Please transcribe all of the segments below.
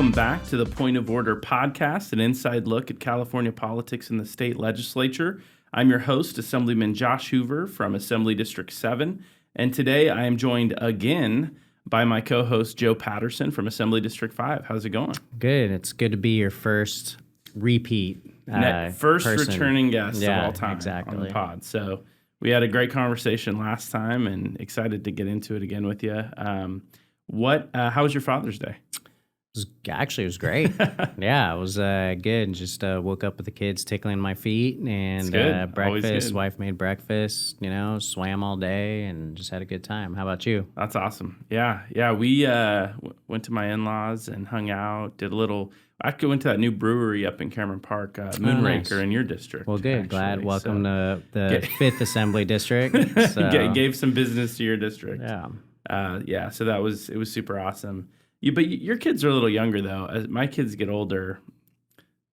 Welcome back to the Point of Order podcast, an inside look at California politics in the state legislature. I'm your host, Assemblyman Josh Hoover from Assembly District 7, and today I am joined again by my co-host, Joe Patterson from Assembly District 5. How's it going? Good. It's good to be your first repeat first person. returning guest of all time exactly. on the pod. So we had a great conversation last time and excited to get into it again with you. How was your Father's Day? It was great. Yeah, it was good. Just woke up with the kids tickling my feet and breakfast. Wife made breakfast, swam all day and just had a good time. How about you? That's awesome. Yeah. We went to my in-laws and hung out, did a little... I went to that new brewery up in Cameron Park, Moonraker, in your district. Well, good. Actually. Glad. Welcome to the 5th Assembly District. Gave some business to your district. Yeah. So it was super awesome. But your kids are a little younger, though. As my kids get older,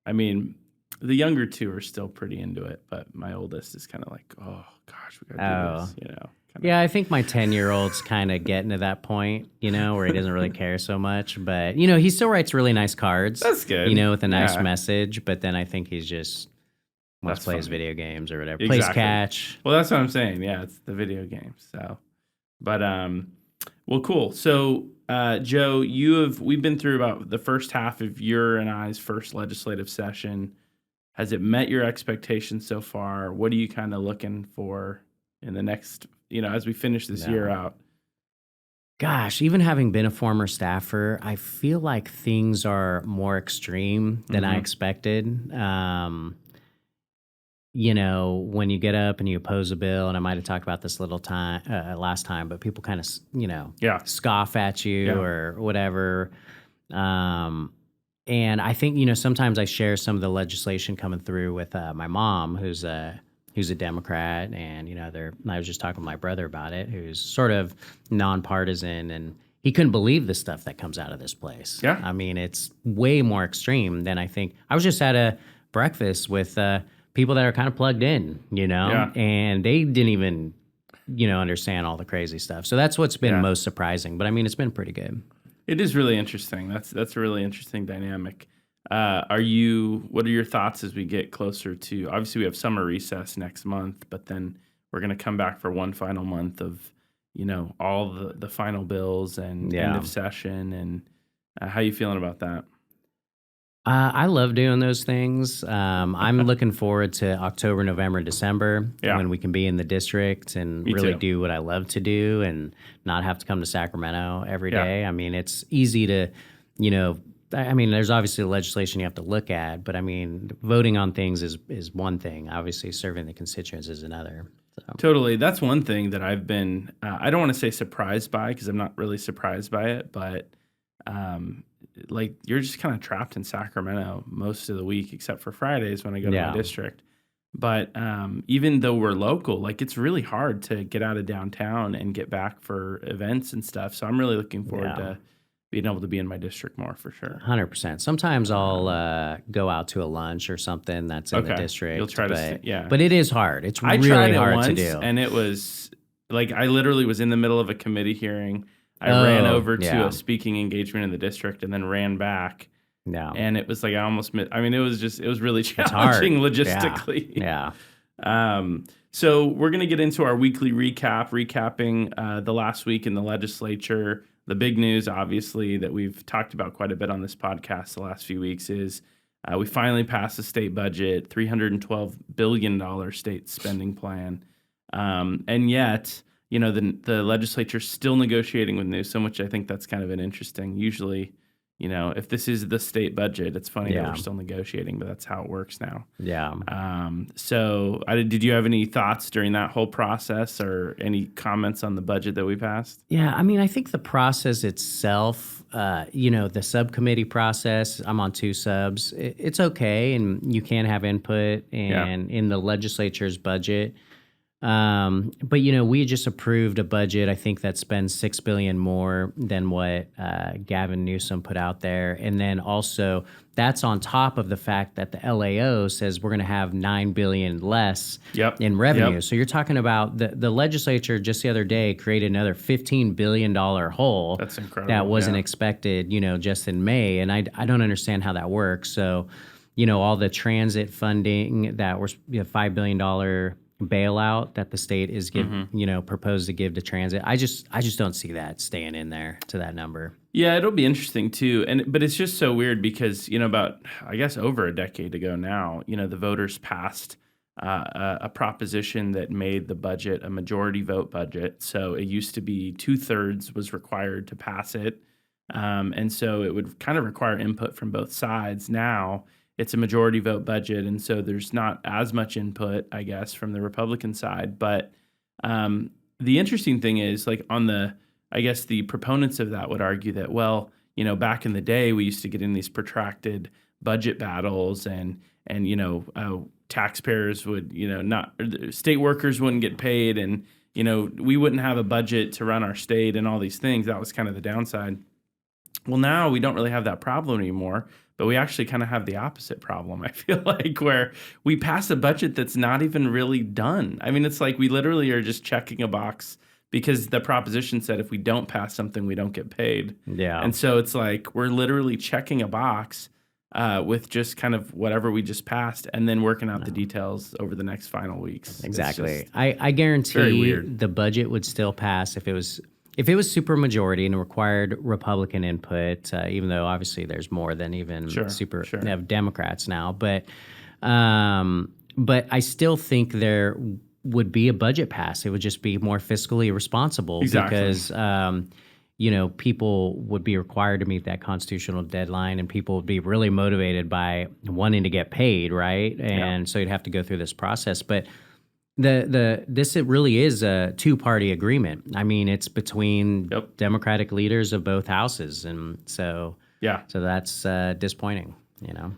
I mean, the younger two are still pretty into it, but my oldest is kind of like, oh, gosh, we got to do this, Yeah, I think my 10-year-old's kind of getting to that point, where he doesn't really care so much. But, he still writes really nice cards. That's good. With a nice message. But then I think he's just plays video games or whatever. Exactly. Plays catch. Well, that's what I'm saying. Yeah, it's the video games. So, but, well, cool. So, Joe, we've been through about the first half of your and I's first legislative session. Has it met your expectations so far? What are you kind of looking for in the next, as we finish this year out? Gosh, even having been a former staffer, I feel like things are more extreme than I expected. When you get up and you oppose a bill, and I might have talked about this last time, but people kind of, scoff at you or whatever. And I think, sometimes I share some of the legislation coming through with my mom, who's a Democrat, and, I was just talking to my brother about it, who's sort of nonpartisan, and he couldn't believe the stuff that comes out of this place. Yeah. I mean, it's way more extreme than I think. I was just at a breakfast with people that are kind of plugged in, and they didn't even, understand all the crazy stuff. So that's what's been most surprising. But I mean, it's been pretty good. It is really interesting. That's a really interesting dynamic. What are your thoughts as we get closer to, obviously we have summer recess next month, but then we're going to come back for one final month of, all the final bills and end of session. And how you feeling about that? I love doing those things. I'm looking forward to October, November, December when we can be in the district and really do what I love to do and not have to come to Sacramento every day. I mean, it's easy to, there's obviously legislation you have to look at, but I mean, voting on things is one thing. Obviously, serving the constituents is another. So. Totally. That's one thing that I've been, I don't want to say surprised by because I'm not really surprised by it, but you're just kind of trapped in Sacramento most of the week, except for Fridays when I go to my district. But even though we're local, it's really hard to get out of downtown and get back for events and stuff. So I'm really looking forward to being able to be in my district more for sure. 100%. Sometimes I'll go out to a lunch or something that's in the district. You'll try to, But it is hard. It's really hard to do. And it was I literally was in the middle of a committee hearing. I ran over to a speaking engagement in the district and then ran back. No. And it was I almost missed. I mean, it was really challenging logistically. Yeah. So we're going to get into our weekly recapping the last week in the legislature. The big news, obviously, that we've talked about quite a bit on this podcast the last few weeks is we finally passed the state budget, $312 billion state spending plan. And yet... the legislature's still negotiating with Newsom, which I think that's kind of an interesting. Usually, if this is the state budget, it's funny that we're still negotiating, but that's how it works now. Yeah. So, did you have any thoughts during that whole process, or any comments on the budget that we passed? Yeah, I mean, I think the process itself, the subcommittee process. I'm on 2 subs. It's okay, and you can have input. And in the legislature's budget. But we just approved a budget. I think that spends $6 billion more than what Gavin Newsom put out there, and then also that's on top of the fact that the LAO says we're going to have $9 billion less in revenue. Yep. So you're talking about the legislature just the other day created another $15 billion hole. That's incredible. That wasn't expected, just in May, and I don't understand how that works. So, all the transit funding that was $5 billion bailout that the state is proposed to give to transit. I just don't see that staying in there to that number. Yeah, it'll be interesting too. But it's just so weird because, about, I guess, over a decade ago now, the voters passed a proposition that made the budget a majority vote budget. So it used to be 2/3 was required to pass it. And so it would kind of require input from both sides. Now it's a majority vote budget, and so there's not as much input, I guess, from the Republican side. But the interesting thing is, like, the proponents of that would argue that, well, back in the day, we used to get in these protracted budget battles, and taxpayers would, state workers wouldn't get paid, and we wouldn't have a budget to run our state, and all these things. That was kind of the downside. Well, now we don't really have that problem anymore. But we actually kind of have the opposite problem, I feel like, where we pass a budget that's not even really done. I mean, it's like we literally are just checking a box because the proposition said if we don't pass something, we don't get paid. Yeah. And so it's like we're literally checking a box with just kind of whatever we just passed and then working out the details over the next final weeks. Exactly. I guarantee the budget would still pass if it was super majority and required Republican input, even though obviously there's more than even Democrats now. But I still think there would be a budget pass. It would just be more fiscally responsible because people would be required to meet that constitutional deadline, and people would be really motivated by wanting to get paid, right? And so you'd have to go through this process, but. This really is a two-party agreement. I mean, it's between Democratic leaders of both houses, and so that's disappointing.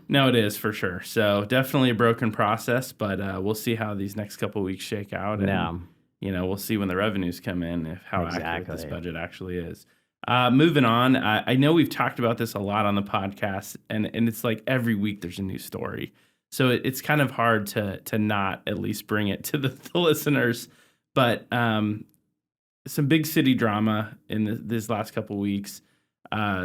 No, it is for sure. So definitely a broken process, but we'll see how these next couple of weeks shake out. And, we'll see when the revenues come in how accurate this budget actually is. Moving on, I know we've talked about this a lot on the podcast, and it's like every week there's a new story. So it's kind of hard to not at least bring it to the listeners. But some big city drama in these last couple of weeks,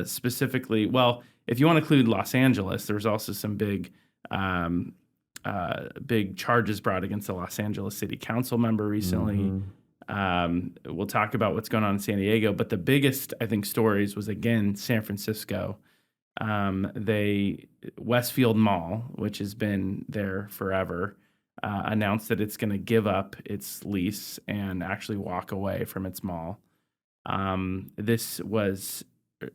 specifically. Well, if you want to include Los Angeles, there's also some big charges brought against the Los Angeles City Council member recently. We'll talk about what's going on in San Diego. But the biggest, I think, stories was, again, San Francisco. Westfield Mall, which has been there forever, announced that it's going to give up its lease and actually walk away from its mall. This was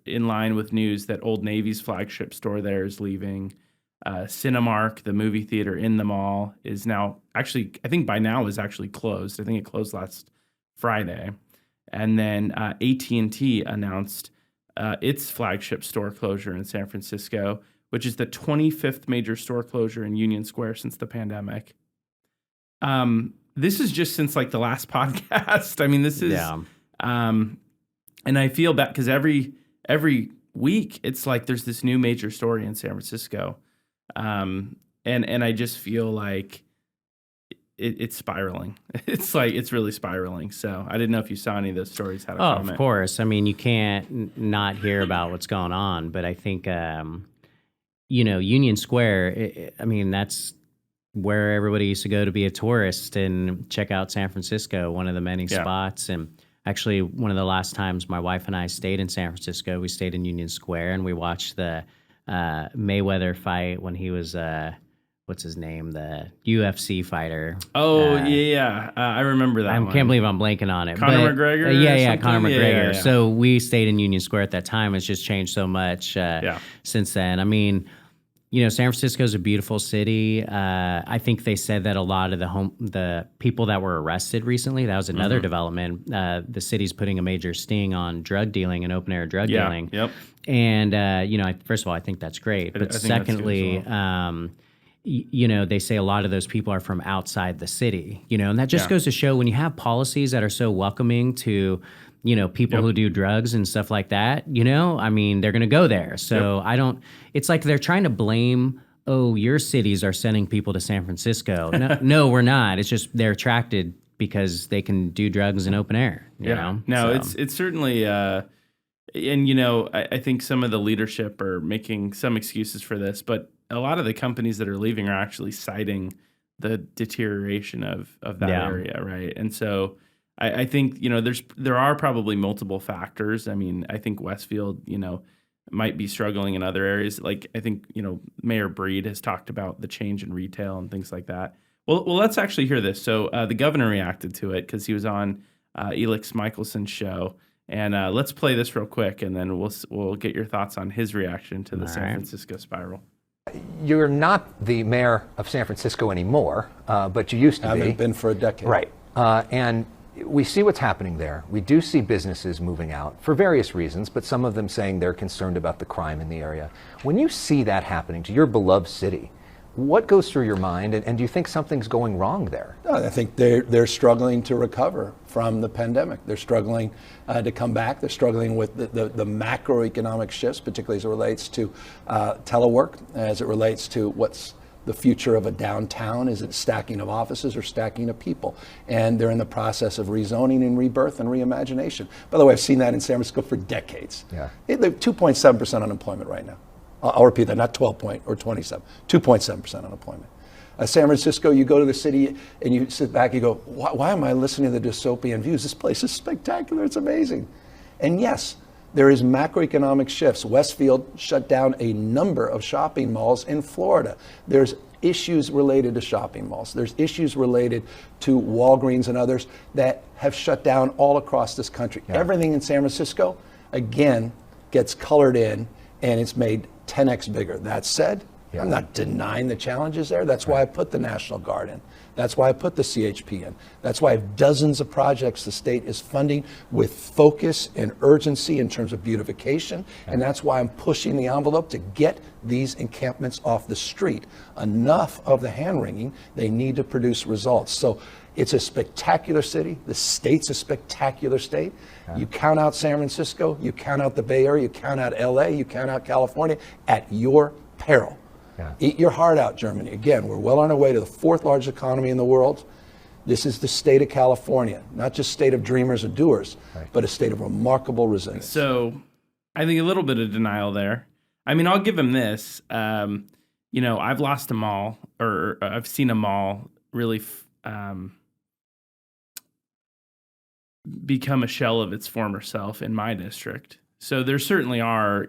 in line with news that Old Navy's flagship store there is leaving. Cinemark, the movie theater in the mall, is now actually, I think by now is actually closed. I think it closed last Friday. And then AT&T announced its flagship store closure in San Francisco, which is the 25th major store closure in Union Square since the pandemic. This is just since like the last podcast. I mean, this is, and I feel bad because every week it's like there's this new major story in San Francisco, and I just feel like it's spiraling. It's like it's really spiraling. So I didn't know if you saw any of those stories. Had a comment. Of course. I mean, you can't not hear about what's going on. But I think, Union Square. I mean, that's where everybody used to go to be a tourist and check out San Francisco. One of the many spots. And actually, one of the last times my wife and I stayed in San Francisco, we stayed in Union Square and we watched the Mayweather fight when he was. What's his name? The UFC fighter. Oh, I remember that I one. Can't believe I'm blanking on it. Conor McGregor? Conor McGregor. Yeah. So we stayed in Union Square at that time. It's just changed so much since then. I mean, San Francisco is a beautiful city. I think they said that a lot of the people that were arrested recently, that was another development. The city's putting a major sting on drug dealing and open air drug dealing. Yep. And, first of all, I think that's great. But secondly, they say a lot of those people are from outside the city, and that just goes to show when you have policies that are so welcoming to, people who do drugs and stuff like that, I mean, they're going to go there. So it's like they're trying to blame, oh, your cities are sending people to San Francisco. No, we're not. It's just they're attracted because they can do drugs in open air, you know? No, it's certainly, and, I think some of the leadership are making some excuses for this, but a lot of the companies that are leaving are actually citing the deterioration of that area, right? And so I think, there are probably multiple factors. I mean, I think Westfield, might be struggling in other areas. Like, I think, Mayor Breed has talked about the change in retail and things like that. Well, let's actually hear this. So the governor reacted to it because he was on Elix Michelson's show. And let's play this real quick, and then we'll get your thoughts on his reaction to the San Francisco spiral. You're not the mayor of San Francisco anymore, but you used to be. I haven't been for a decade. Right. And we see what's happening there. We do see businesses moving out for various reasons, but some of them saying they're concerned about the crime in the area. When you see that happening to your beloved city, what goes through your mind, and do you think something's going wrong there? No, I think they're struggling to recover from the pandemic. They're struggling to come back. They're struggling with the macroeconomic shifts, particularly as it relates to telework, as it relates to what's the future of a downtown. Is it stacking of offices or stacking of people? And they're in the process of rezoning and rebirth and reimagination. By the way, I've seen that in San Francisco for decades. Yeah. They're 2.7% unemployment right now. I'll repeat that, not 12 point or 27, 2.7% unemployment. San Francisco, you go to the city and you sit back, you go, why am I listening to the dystopian views? This place is spectacular, it's amazing. And yes, there is macroeconomic shifts. Westfield shut down a number of shopping malls in Florida. There's issues related to shopping malls. There's issues related to Walgreens and others that have shut down all across this country. Yeah. Everything in San Francisco, again, gets colored in and it's made 10x bigger. That said, I'm not denying the challenges there. That's why I put the National Guard in. That's why I put the CHP in. That's why I have dozens of projects the state is funding with focus and urgency in terms of beautification. And that's why I'm pushing the envelope to get these encampments off the street. Enough of the hand-wringing, they need to produce results. So it's a spectacular city. The state's a spectacular state. You count out San Francisco, you count out the Bay Area, you count out LA, you count out California at your peril. Eat your heart out, Germany. Again, we're well on our way to the fourth largest economy in the world. This is the state of California, not just state of dreamers and doers, but a state of remarkable resilience. So I think a little bit of denial there. I mean, I'll give him this. I've lost a mall, or I've seen a mall really become a shell of its former self in my district. So there certainly are,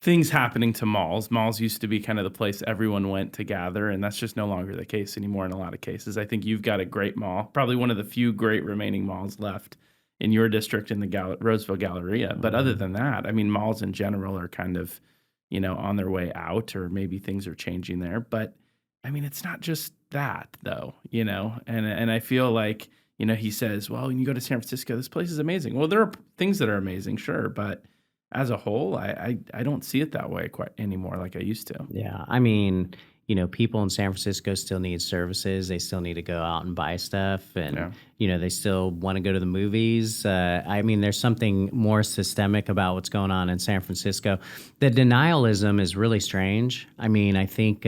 things happening to malls. Malls used to be kind of the place everyone went to gather, and that's just no longer the case anymore in a lot of cases. I think you've got a great mall, probably one of the few great remaining malls left in your district in the Roseville Galleria. But other than that, I mean, malls in general are kind of, on their way out, or maybe things are changing there. But I mean, it's not just that though, and I feel like, he says, well, when you go to San Francisco, this place is amazing. Well, there are things that are amazing, sure, but as a whole, I don't see it that way quite anymore like I used to. Yeah, I mean, people in San Francisco still need services. They still need to go out and buy stuff, and they still want to go to the movies. I mean, there's something more systemic about what's going on in San Francisco. The denialism is really strange. I mean, I think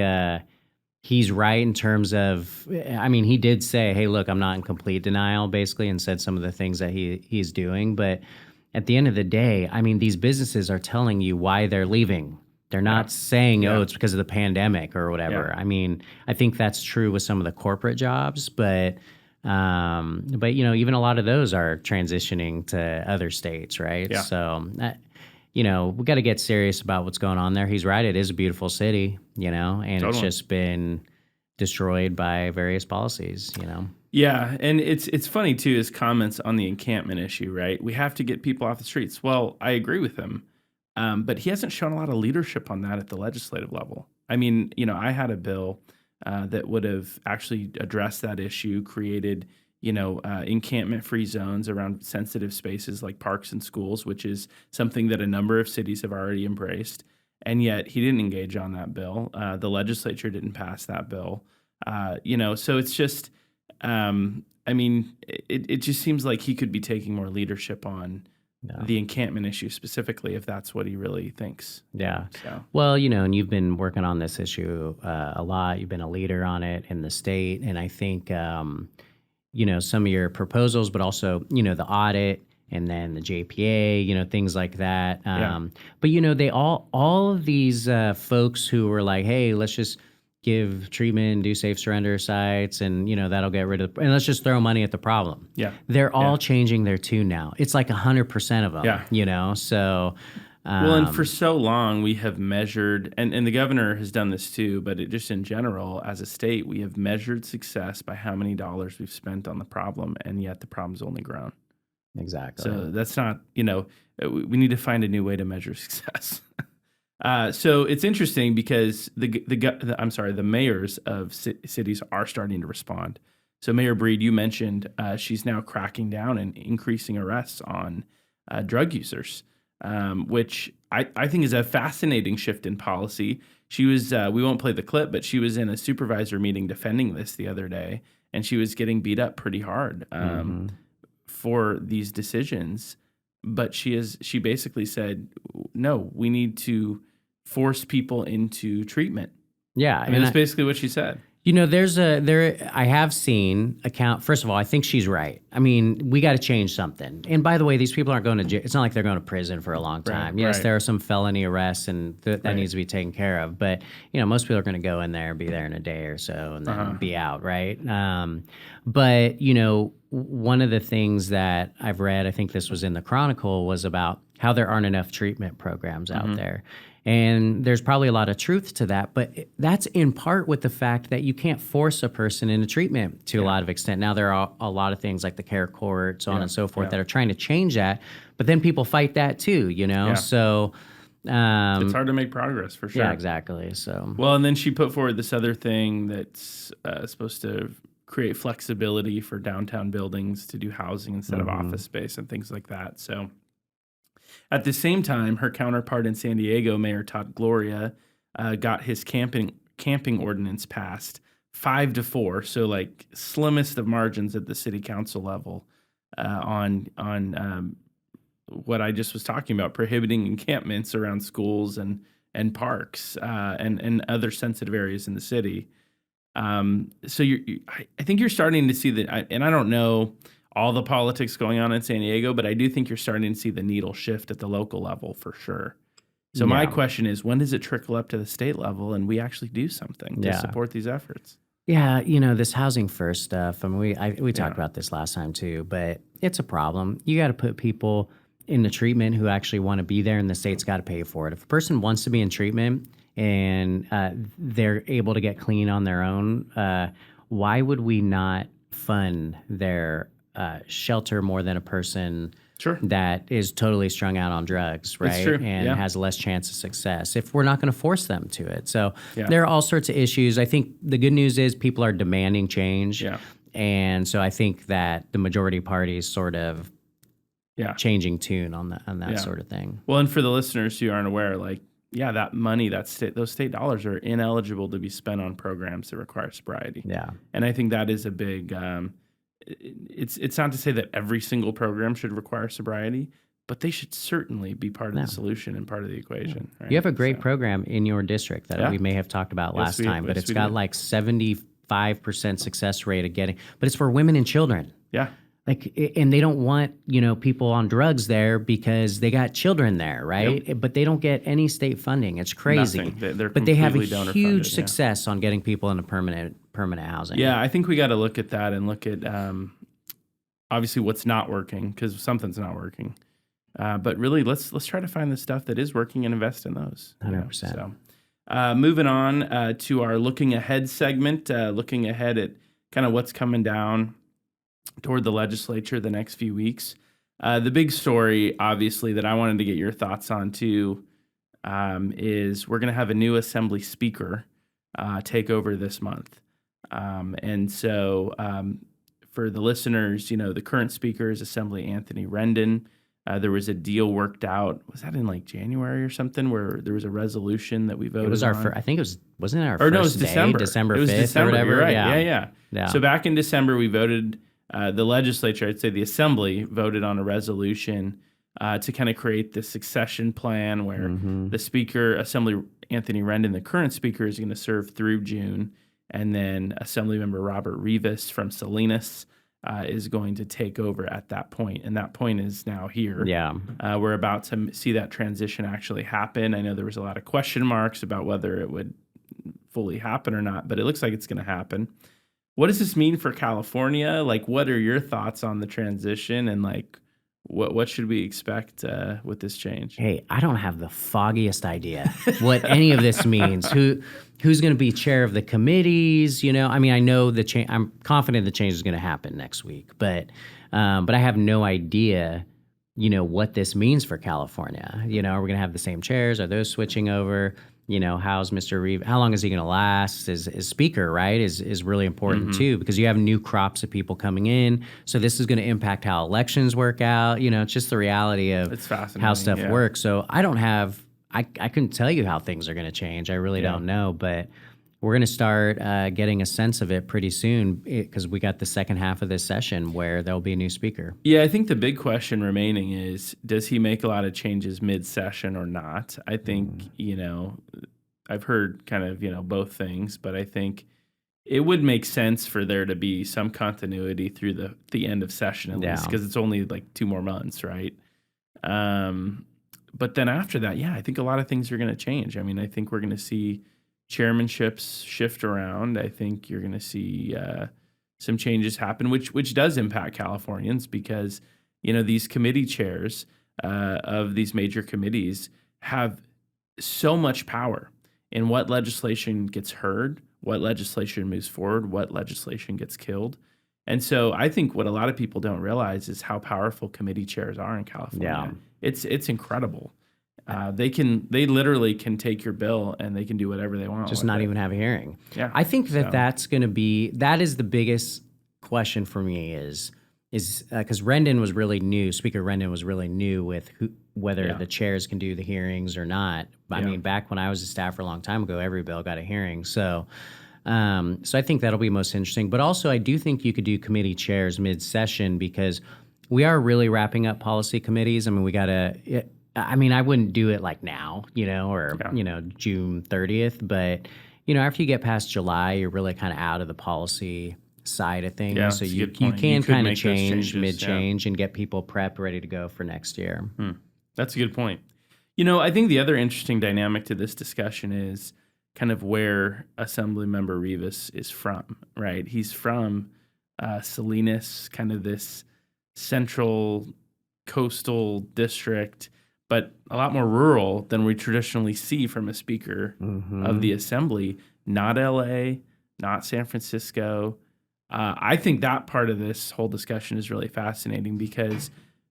he's right in terms of, he did say, hey, look, I'm not in complete denial, basically, and said some of the things that he's doing, but at the end of the day, I mean, these businesses are telling you why they're leaving. They're not saying, oh, it's because of the pandemic or whatever. I mean, I think that's true with some of the corporate jobs, but even a lot of those are transitioning to other states, right? Yeah. So, we got to get serious about what's going on there. He's right. It is a beautiful city, and It's just been destroyed by various policies, Yeah, and it's funny, too, his comments on the encampment issue, right? We have to get people off the streets. Well, I agree with him, but he hasn't shown a lot of leadership on that at the legislative level. I mean, I had a bill that would have actually addressed that issue, created, encampment-free zones around sensitive spaces like parks and schools, which is something that a number of cities have already embraced. and yet he didn't engage on that bill. The legislature didn't pass that bill. So it's just, it just seems like he could be taking more leadership on the encampment issue specifically, if that's what he really thinks. Yeah. So. Well, and you've been working on this issue a lot. You've been a leader on it in the state. And I think, some of your proposals, but also, the audit and then the JPA, things like that. But, they all of these folks who were like, hey, let's just give treatment, do safe surrender sites, and that'll get rid of, and let's just throw money at the problem. Yeah, they're all changing their tune now. It's like 100% of them. Yeah, So. Well, and for so long we have measured, and the governor has done this too, but just in general, as a state, we have measured success by how many dollars we've spent on the problem, and yet the problem's only grown. Exactly. So that's not, we need to find a new way to measure success. So it's interesting because the mayors of cities are starting to respond. So Mayor Breed, you mentioned she's now cracking down and increasing arrests on drug users, which I think is a fascinating shift in policy. She was, we won't play the clip, but she was in a supervisor meeting defending this the other day, and she was getting beat up pretty hard for these decisions. But she basically said, no, we need to force people into treatment. Yeah. I mean, that's basically what she said. I have seen first of all, I think she's right. I mean, we got to change something. And by the way, these people aren't going to jail. It's not like they're going to prison for a long time. Right, yes, there are some felony arrests, and that needs to be taken care of. But, most people are going to go in there, be there in a day or so, and then be out, right? But, one of the things that I've read, I think this was in the Chronicle, was about how there aren't enough treatment programs out there. And there's probably a lot of truth to that, but that's in part with the fact that you can't force a person into treatment to a lot of extent. Now, there are a lot of things like the care court, so on and so forth, that are trying to change that, but then people fight that too, So it's hard to make progress, for sure. Yeah, exactly. So well, and then she put forward this other thing that's supposed to create flexibility for downtown buildings to do housing instead of office space and things like that. So at the same time, her counterpart in San Diego, Mayor Todd Gloria, got his camping ordinance passed 5-4, so like slimmest of margins at the city council level on what I just was talking about, prohibiting encampments around schools and parks and other sensitive areas in the city. So I think you're starting to see that, and I don't know all the politics going on in San Diego, but I do think you're starting to see the needle shift at the local level for sure. So my question is, when does it trickle up to the state level and we actually do something to support these efforts? Yeah, this housing first stuff. I mean, we talked about this last time too, but it's a problem. You got to put people in the treatment who actually want to be there, and the state's got to pay for it. If a person wants to be in treatment and they're able to get clean on their own, why would we not fund their shelter more than a person that is totally strung out on drugs, right? And has less chance of success if we're not going to force them to it. So there are all sorts of issues. I think the good news is people are demanding change. And so I think that the majority party is sort of changing tune on that sort of thing. Well, and for the listeners who aren't aware, that money, those state dollars are ineligible to be spent on programs that require sobriety. Yeah. And I think that is a big it's not to say that every single program should require sobriety, but they should certainly be part of the solution and part of the equation. Right? You have a great program in your district that we may have talked about last time, but it's got like 75% success rate of getting, but it's for women and children. Yeah. And they don't want, people on drugs there because they got children there, right? Yep. But they don't get any state funding. It's crazy. But they have a huge success on getting people into permanent housing. Yeah, I think we got to look at that and look at obviously what's not working, because something's not working. But really, let's try to find the stuff that is working and invest in those. 100%. So, moving on to our looking ahead segment, looking ahead at kind of what's coming down toward the legislature the next few weeks. The big story, obviously, that I wanted to get your thoughts on too, is we're going to have a new Assembly Speaker take over this month. And so for the listeners, the current Speaker is Assembly Anthony Rendon. There was a deal worked out. Was that in like January or something, where there was a resolution that we voted on? It was I think it was, wasn't it our or first no, it was day? December. December It was 5th December, or whatever. you're right. Yeah. Yeah. So back in December, we voted, the legislature, I'd say the assembly, voted on a resolution to kind of create this succession plan where the speaker, Assembly Anthony Rendon, the current speaker, is going to serve through June. And then Assemblymember Robert Rivas from Salinas is going to take over at that point. And that point is now here. Yeah. We're about to see that transition actually happen. I know there was a lot of question marks about whether it would fully happen or not, but it looks like it's going to happen. What does this mean for California? Like, what are your thoughts on the transition, and like, what should we expect with this change? Hey, I don't have the foggiest idea what any of this means. Who's going to be chair of the committees? You know, I mean, I know the change. I'm confident the change is going to happen next week, but I have no idea, you know, what this means for California. You know, are we going to have the same chairs? Are those switching over? You know, how's Mr. Reeve? How long is he going to last? Is speaker, right? Is really important too, because you have new crops of people coming in. So this is going to impact how elections work out. You know, it's just the reality of how stuff works. So I don't have. I couldn't tell you how things are going to change. I really don't know, but we're going to start getting a sense of it pretty soon, because we got the second half of this session where there'll be a new speaker. Yeah, I think the big question remaining is, does he make a lot of changes mid-session or not? I think, you know, I've heard kind of, you know, both things, but I think it would make sense for there to be some continuity through the end of session at least, because it's only like 2 more months, right? But then after that, I think a lot of things are going to change. I mean, I think we're going to see chairmanships shift around. I think you're going to see some changes happen, which does impact Californians, because, you know, these committee chairs of these major committees have so much power in what legislation gets heard, what legislation moves forward, what legislation gets killed. And so I think what a lot of people don't realize is how powerful committee chairs are in California. It's incredible. They literally can take your bill and they can do whatever they want. Just not even have a hearing. Yeah. I think that's going to be, that is the biggest question for me is because Rendon was really new. Speaker Rendon was really new with whether the chairs can do the hearings or not. I mean, back when I was a staffer a long time ago, every bill got a hearing. So I think that'll be most interesting. But also, I do think you could do committee chairs mid-session, because we are really wrapping up policy committees. I mean, we got to. I mean, I wouldn't do it like now, you know, or you know, June 30th. But you know, after you get past July, you're really kind of out of the policy side of things. Yeah, so you can kind of change mid-change and get people prepped, ready to go for next year. That's a good point. You know, I think the other interesting dynamic to this discussion is kind of where Assemblymember Rivas is from, right? He's from Salinas, kind of this central coastal district, but a lot more rural than we traditionally see from a speaker of the assembly. Not LA, not San Francisco. I think that part of this whole discussion is really fascinating, because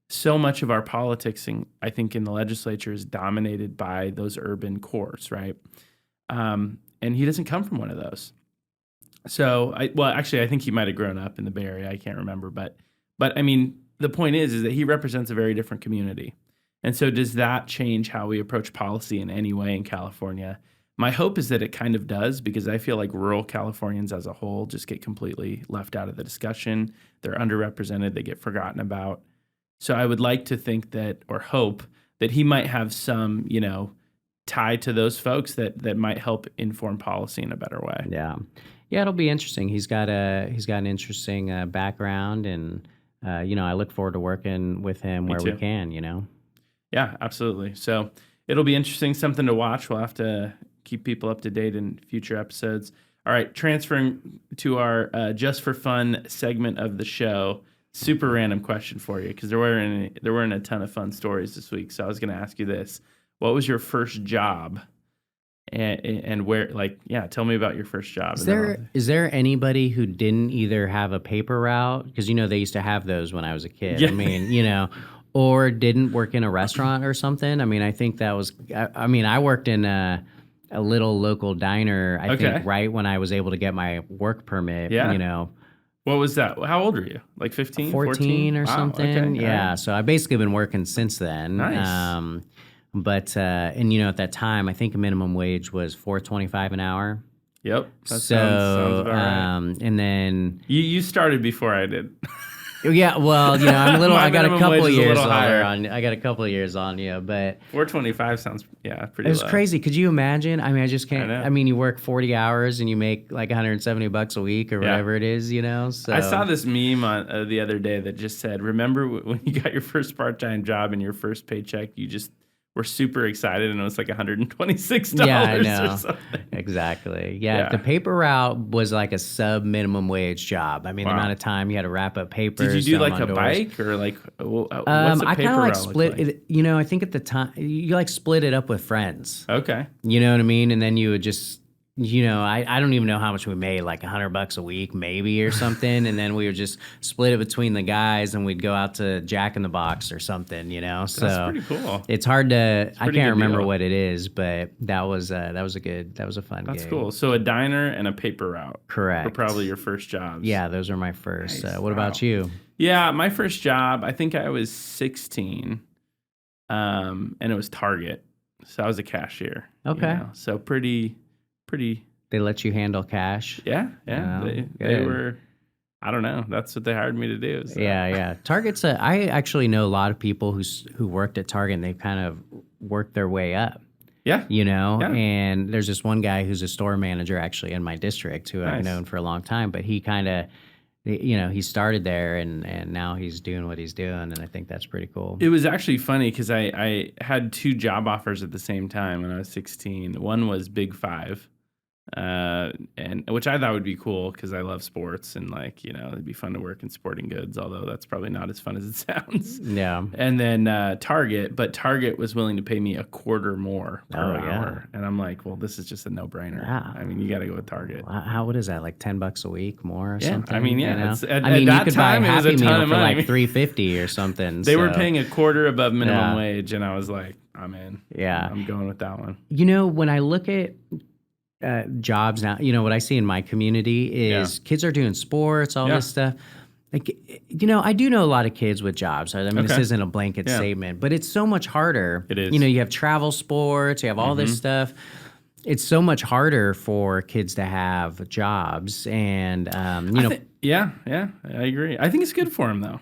so much of our politics, I think, in the legislature is dominated by those urban cores, right? And he doesn't come from one of those. So, I think he might have grown up in the Bay Area. I can't remember, but I mean, the point is that he represents a very different community. And so does that change how we approach policy in any way in California? My hope is that it kind of does, because I feel like rural Californians as a whole just get completely left out of the discussion. They're underrepresented. They get forgotten about. So I would like to think that, or hope that he might have some, you know, tie to those folks that might help inform policy in a better way. Yeah, it'll be interesting. He's got an interesting background, and you know, I look forward to working with him where we can. You know. Yeah, absolutely. So it'll be interesting, something to watch. We'll have to keep people up to date in future episodes. All right, transferring to our Just for Fun segment of the show. Super random question for you, because there weren't a ton of fun stories this week. So I was going to ask you this: what was your first job, and where? Like, tell me about your first job. Is there anybody who didn't either have a paper route, because you know they used to have those when I was a kid? Yeah. I mean, you know, or didn't work in a restaurant or something? I mean, I think that was. I mean, I worked in a little local diner. I think right when I was able to get my work permit. Yeah. You know. What was that? How old were you? Like 15, 14 or Wow, something. okay, Yeah. So I've basically been working since then. Nice. But and at that time, I think a minimum wage was $4.25 an hour. Yep. That So sounds about right. and then You started before I did. yeah, well, I'm a little. My I got a minimum couple wage is a years little higher. I got a couple of years on you, but 425 sounds pretty it was low. crazy. Could you imagine? I mean, I just can't. know. I mean, you work 40 hours and you make like $170 a week or whatever it is. So I saw this meme on the other day that just said, "Remember when you got your first part-time job and your first paycheck? You just were super excited, and it was like $126 Yeah, I know. or something." Exactly. Yeah, the paper route was like a sub minimum wage job. I mean, the amount of time you had to wrap up papers. Did you do like a doors. bike or like what's a I paper kind of like route split look it. I think at the time you like split it up with friends. Okay. You know what I mean? And then you would just, I don't even know how much we made, like $100 a week, maybe or something. And then we would just split it between the guys, and we'd go out to Jack in the Box or something. So That's pretty cool. it's hard to. I pretty can't good remember deal. what it is, but that was a fun That's gig. cool. So a diner and a paper route. Correct. Were probably your first jobs. Yeah, those are my first. Nice. What about you? Yeah, my first job, I think I was 16, and it was Target. So I was a cashier. Okay. So pretty. They let you handle cash. Yeah. Oh, They good. were. I don't know. That's what they hired me to do. So. Yeah. Target's I actually know a lot of people who worked at Target, and they've kind of worked their way up. Yeah. And there's this one guy who's a store manager actually in my district who I've known for a long time, but he kind of, he started there and now he's doing what he's doing, and I think that's pretty cool. It was actually funny because I had 2 job offers at the same time when I was 16. One was Big Five. And which I thought would be cool because I love sports and it'd be fun to work in sporting goods, although that's probably not as fun as it sounds. Yeah. And then Target, but Target was willing to pay me a quarter more per hour. And I'm like, well, this is just a no-brainer. Yeah. I mean, you got to go with Target. What is that, like $10 a week more or something? I mean, At that you could time, buy a it was a Happy ton Meal of for money. like $3.50 or something. They were paying a quarter above minimum Yeah. wage, and I was like, I'm in. Yeah. I'm going with that one. When I look at jobs now, what I see in my community is kids are doing sports, all this stuff. Like, I do know a lot of kids with jobs. I mean, this isn't a blanket statement, but it's so much harder. It is. You have travel sports, you have all this stuff. It's so much harder for kids to have jobs, and Yeah, I agree. I think it's good for them, though.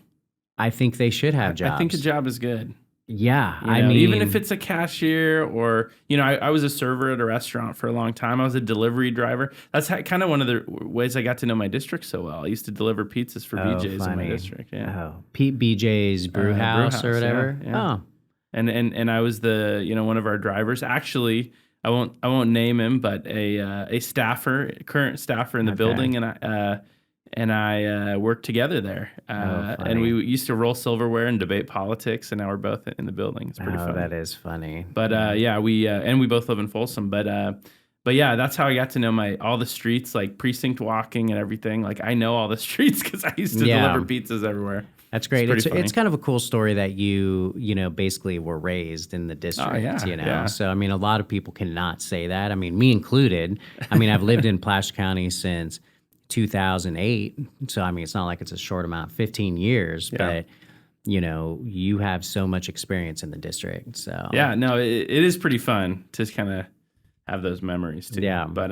I think they should have jobs. I think a job is good. Yeah, I mean, even if it's a cashier or, I was a server at a restaurant for a long time. I was a delivery driver. That's kind of one of the ways I got to know my district so well. I used to deliver pizzas for BJ's in my district. Yeah. Pete BJ's Brew House or whatever. Yeah. And I was the, one of our drivers. Actually, I won't name him, but a staffer, current staffer in the building, and I worked together there. And we used to roll silverware and debate politics, and now we're both in the building. It's pretty funny. That is funny. But we both live in Folsom. But yeah, that's how I got to know all the streets, like precinct walking and everything. Like I know all the streets because I used to deliver pizzas everywhere. That's great. It's kind of a cool story that you basically were raised in the district. Yeah. So I mean, a lot of people cannot say that. I mean, me included. I mean, I've lived in Placer County since 2008. So, I mean, it's not like it's a short amount, 15 years, but, you have so much experience in the district. So, yeah, no, it is pretty fun to kind of have those memories too. Yeah. But,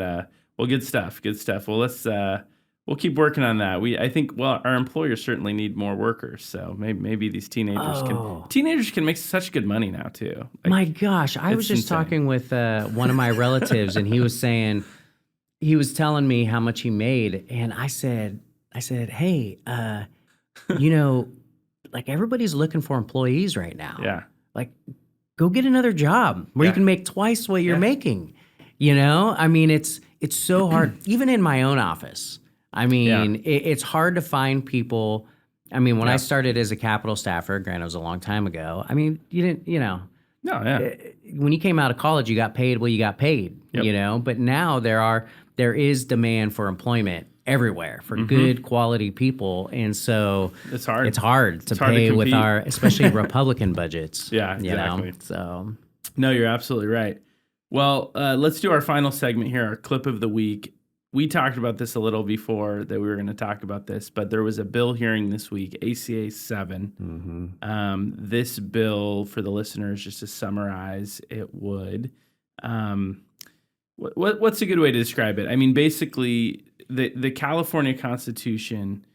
well, good stuff. Well, we'll keep working on that. I think, our employers certainly need more workers. So maybe these teenagers can make such good money now too. Like, my gosh, I was just talking with one of my relatives, and he was saying, he was telling me how much he made, and I said, hey, like everybody's looking for employees right now. Yeah. Like, go get another job where you can make twice what you're making. I mean, it's so hard, even in my own office. I mean, it's hard to find people. I mean, when I started as a Capitol staffer, granted it was a long time ago, I mean, you didn't, No, yeah. when you came out of college, you got paid. Well, you got paid, but now there is demand for employment everywhere for good quality people, and so it's hard. It's hard to pay with our, especially Republican budgets. Yeah, exactly. So no, you're absolutely right. Well, let's do our final segment here, our clip of the week. we talked about this a little before that we were going to talk about this, but there was a bill hearing this week, ACA 7. This bill, for the listeners, just to summarize, it would. What's a good way to describe it? I mean, basically, the California Constitution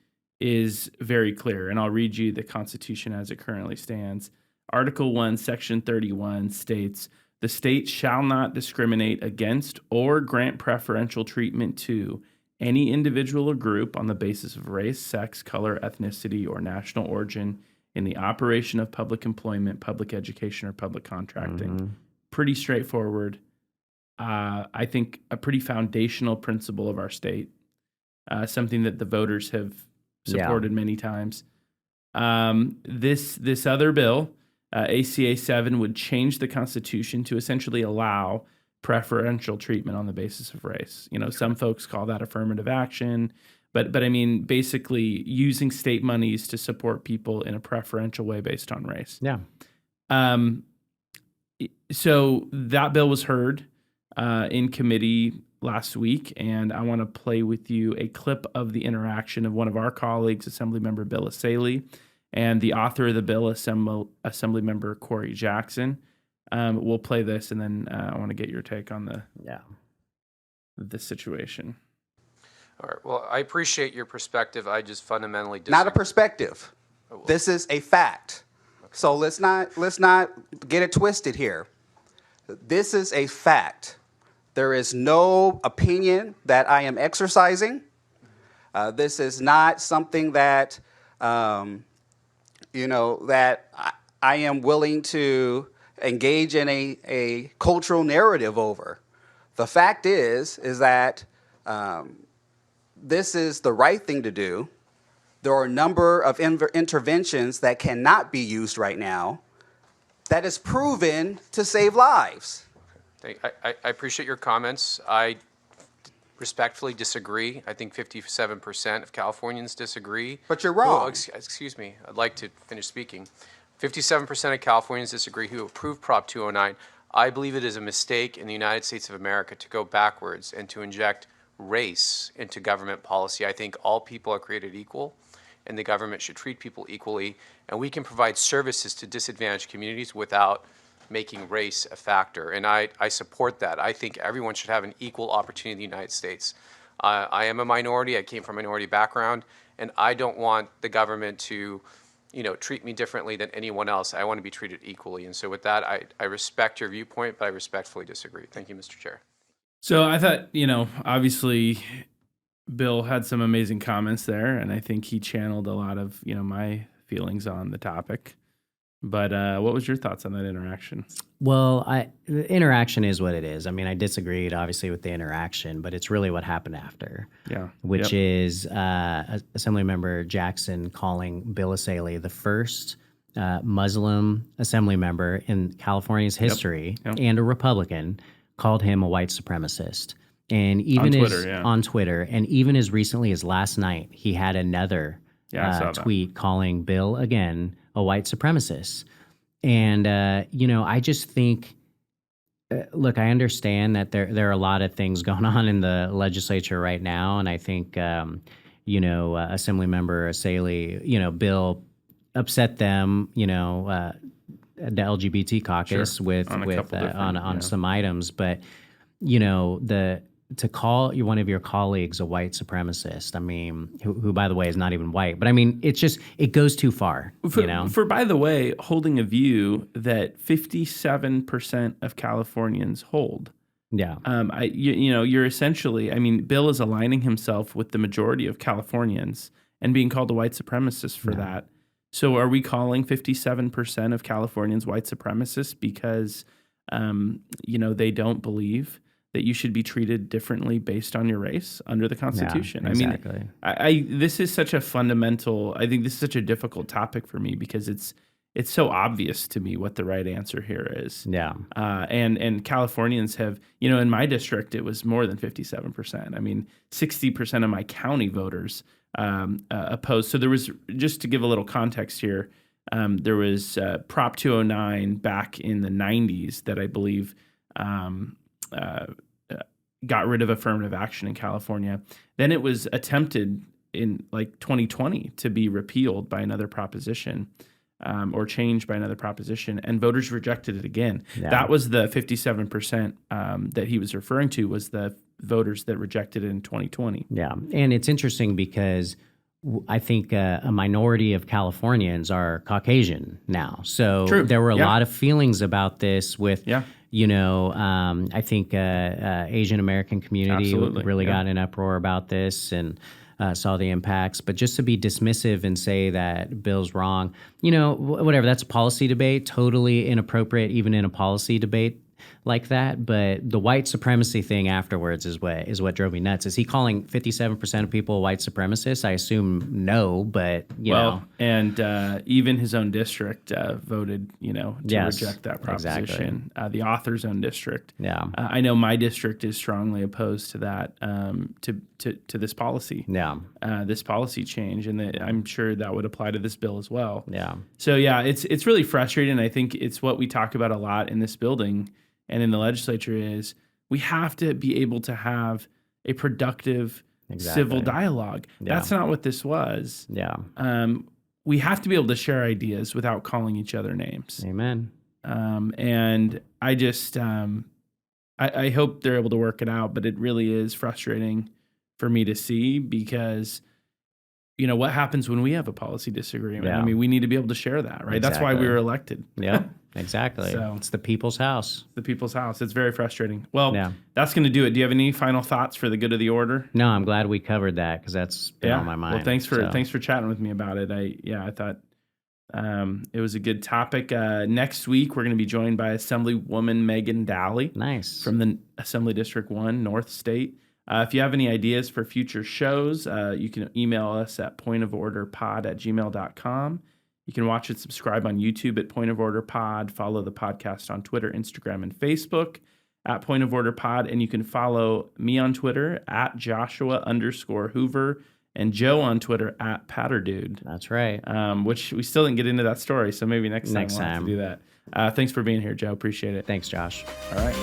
is very clear, and I'll read you the Constitution as it currently stands. Article 1, Section 31 states, "The state shall not discriminate against or grant preferential treatment to any individual or group on the basis of race, sex, color, ethnicity, or national origin in the operation of public employment, public education, or public contracting." Pretty straightforward. I think a pretty foundational principle of our state, something that the voters have supported many times. This other bill, ACA 7, would change the Constitution to essentially allow preferential treatment on the basis of race. You know, some folks call that affirmative action, but I mean, basically using state monies to support people in a preferential way based on race. Yeah. So that bill was heard in committee last week, and I want to play with you a clip of the interaction of one of our colleagues, Assemblymember Bill Assaley, and the author of the bill, Assemblymember Corey Jackson. We'll play this, and then I want to get your take on the situation. All right. Well, I appreciate your perspective. I just fundamentally disagree. Not a perspective. This is a fact. Okay. So let's not get it twisted here. This is a fact. There is no opinion that I am exercising. This is not something that that I am willing to engage in a cultural narrative over. The fact is that this is the right thing to do. There are a number of interventions that cannot be used right now that is proven to save lives. I appreciate your comments. I respectfully disagree. I think 57% of Californians disagree. But you're wrong. Oh, excuse me. I'd like to finish speaking. 57% of Californians disagree who approved Prop 209. I believe it is a mistake in the United States of America to go backwards and to inject race into government policy. I think all people are created equal, and the government should treat people equally, and we can provide services to disadvantaged communities without making race a factor, and I support that. I think everyone should have an equal opportunity in the United States. I am a minority. I came from a minority background, and I don't want the government to, treat me differently than anyone else. I want to be treated equally, and so with that, I respect your viewpoint, but I respectfully disagree. Thank you, Mr. Chair. So I thought, obviously Bill had some amazing comments there, and I think he channeled a lot of, my feelings on the topic. But what was your thoughts on that interaction? Well, the interaction is what it is. I mean, I disagreed, obviously, with the interaction, but it's really what happened after. Yeah. Which is Assemblymember Jackson calling Bill Assaley the first Muslim assembly member in California's history and a Republican, called him a white supremacist. And even on Twitter, and even as recently as last night, he had another tweet calling Bill again a white supremacist. And, I just think, look, I understand that there are a lot of things going on in the legislature right now. And I think, Assemblymember Assaley, Bill upset them, the LGBT caucus on some items. But, to call one of your colleagues a white supremacist, I mean, who by the way is not even white, but I mean, it goes too far, For by the way, holding a view that 57% of Californians hold. Yeah. You're essentially, I mean, Bill is aligning himself with the majority of Californians and being called a white supremacist for that. So are we calling 57% of Californians white supremacists because, they don't believe that you should be treated differently based on your race under the Constitution? Yeah, exactly. I mean, this is such a fundamental, I think this is such a difficult topic for me because it's so obvious to me what the right answer here is. Yeah. And Californians have, in my district, it was more than 57%. I mean, 60% of my county voters opposed. So there was, just to give a little context here, there was Prop 209 back in the 90s that I believe got rid of affirmative action in California. Then it was attempted in like 2020 to be repealed by another proposition. Or changed by another proposition, and voters rejected it again. Yeah. That was the 57% that he was referring to, was the voters that rejected it in 2020. Yeah, and it's interesting because I think a minority of Californians are Caucasian now. So True. There were a Yeah. lot of feelings about this with, Yeah. I think Asian American community Absolutely. really Yeah. got in an uproar about this and saw the impacts. But just to be dismissive and say that Bill's wrong, whatever, that's a policy debate, totally inappropriate even in a policy debate like that. But the white supremacy thing afterwards is what drove me nuts. Is he calling 57% of people white supremacists? I assume no, but you know. And even his own district voted, to Yes, reject that proposition. The author's own district. Yeah. I know my district is strongly opposed to that, to this policy. Yeah. This policy change, and I'm sure that would apply to this bill as well. Yeah. So yeah, it's really frustrating. I think it's what we talk about a lot in this building and in the legislature is we have to be able to have a productive civil dialogue. Yeah. That's not what this was. Yeah. We have to be able to share ideas without calling each other names. Amen. And I just I hope they're able to work it out, but it really is frustrating for me to see because what happens when we have a policy disagreement? Yeah. I mean, we need to be able to share that, right? That's why we Exactly. were elected. Yeah, exactly. So- It's the people's house. The people's house. It's very frustrating. Well, Yeah. that's going to do it. Do you have any final thoughts for the good of the order? No, I'm glad we covered that because that's been on my mind. Well, thanks so. for chatting with me about it. I thought it was a good topic. Next week we're going to be joined by Assemblywoman Megan Daly Nice. from the Assembly District 1 North State. If you have any ideas for future shows, you can email us at pointoforderpod@gmail.com. You can watch and subscribe on YouTube at Point of Order Pod. Follow the podcast on Twitter, Instagram, and Facebook at Point of Order Pod. And you can follow me on Twitter at Joshua_Hoover and Joe on Twitter at Patterdude. That's right. Which we still didn't get into that story. So maybe next time we'll have time. to do that. Thanks for being here, Joe. Appreciate it. Thanks, Josh. All right.